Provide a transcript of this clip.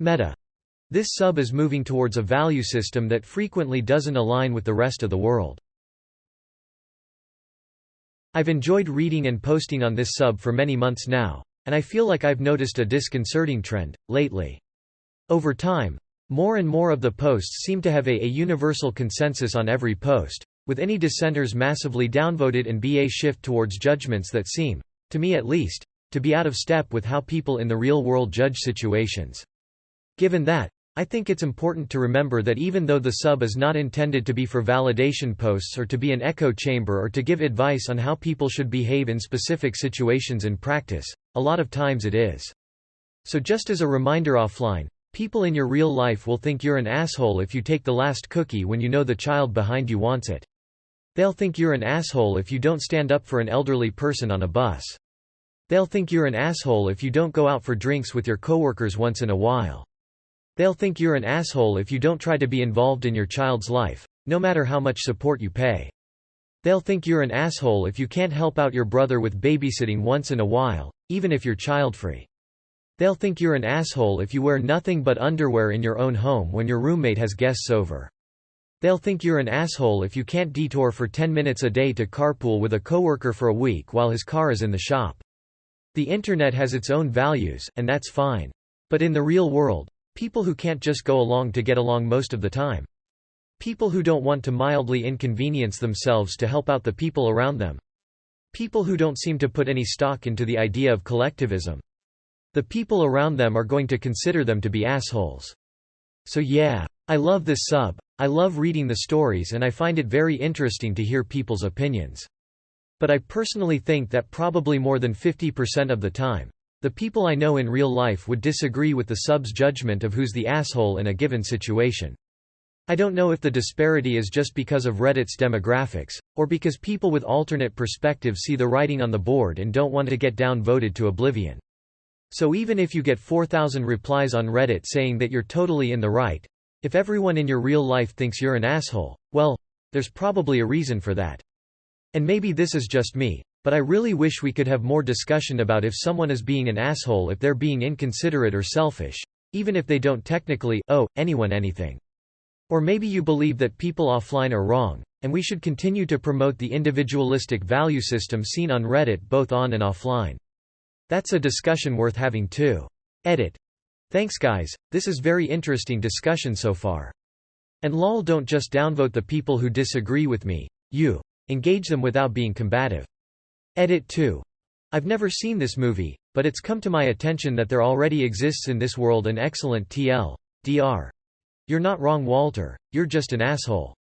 Meta. This sub is moving towards a value system that frequently doesn't align with the rest of the world. I've enjoyed reading and posting on this sub for many months now, and I feel like I've noticed a disconcerting trend lately. Over time, more and more of the posts seem to have a universal consensus on every post, with any dissenters massively downvoted and a shift towards judgments that seem, to me at least, to be out of step with how people in the real world judge situations. Given that, I think it's important to remember that even though the sub is not intended to be for validation posts or to be an echo chamber or to give advice on how people should behave in specific situations in practice, a lot of times it is. So just as a reminder offline, people in your real life will think you're an asshole if you take the last cookie when you know the child behind you wants it. They'll think you're an asshole if you don't stand up for an elderly person on a bus. They'll think you're an asshole if you don't go out for drinks with your coworkers once in a while. They'll think you're an asshole if you don't try to be involved in your child's life, no matter how much support you pay. They'll think you're an asshole if you can't help out your brother with babysitting once in a while, even if you're child-free. They'll think you're an asshole if you wear nothing but underwear in your own home when your roommate has guests over. They'll think you're an asshole if you can't detour for 10 minutes a day to carpool with a coworker for a week while his car is in the shop. The internet has its own values, and that's fine. But in the real world, people who can't just go along to get along most of the time. People who don't want to mildly inconvenience themselves to help out the people around them. People who don't seem to put any stock into the idea of collectivism. The people around them are going to consider them to be assholes. So yeah, I love this sub, I love reading the stories and I find it very interesting to hear people's opinions. But I personally think that probably more than 50% of the time, the people I know in real life would disagree with the sub's judgment of who's the asshole in a given situation. I don't know if the disparity is just because of Reddit's demographics, or because people with alternate perspectives see the writing on the board and don't want to get downvoted to oblivion. So even if you get 4,000 replies on Reddit saying that you're totally in the right, if everyone in your real life thinks you're an asshole, well, there's probably a reason for that. And maybe this is just me, but I really wish we could have more discussion about if someone is being an asshole if they're being inconsiderate or selfish, even if they don't technically owe anyone anything. Or maybe you believe that people offline are wrong, and we should continue to promote the individualistic value system seen on Reddit both on and offline. That's a discussion worth having too. Edit. Thanks guys, this is very interesting discussion so far. And lol, don't just downvote the people who disagree with me, you engage them without being combative. Edit 2. I've never seen this movie, but it's come to my attention that there already exists in this world an excellent TL. Dr. You're not wrong Walter, you're just an asshole.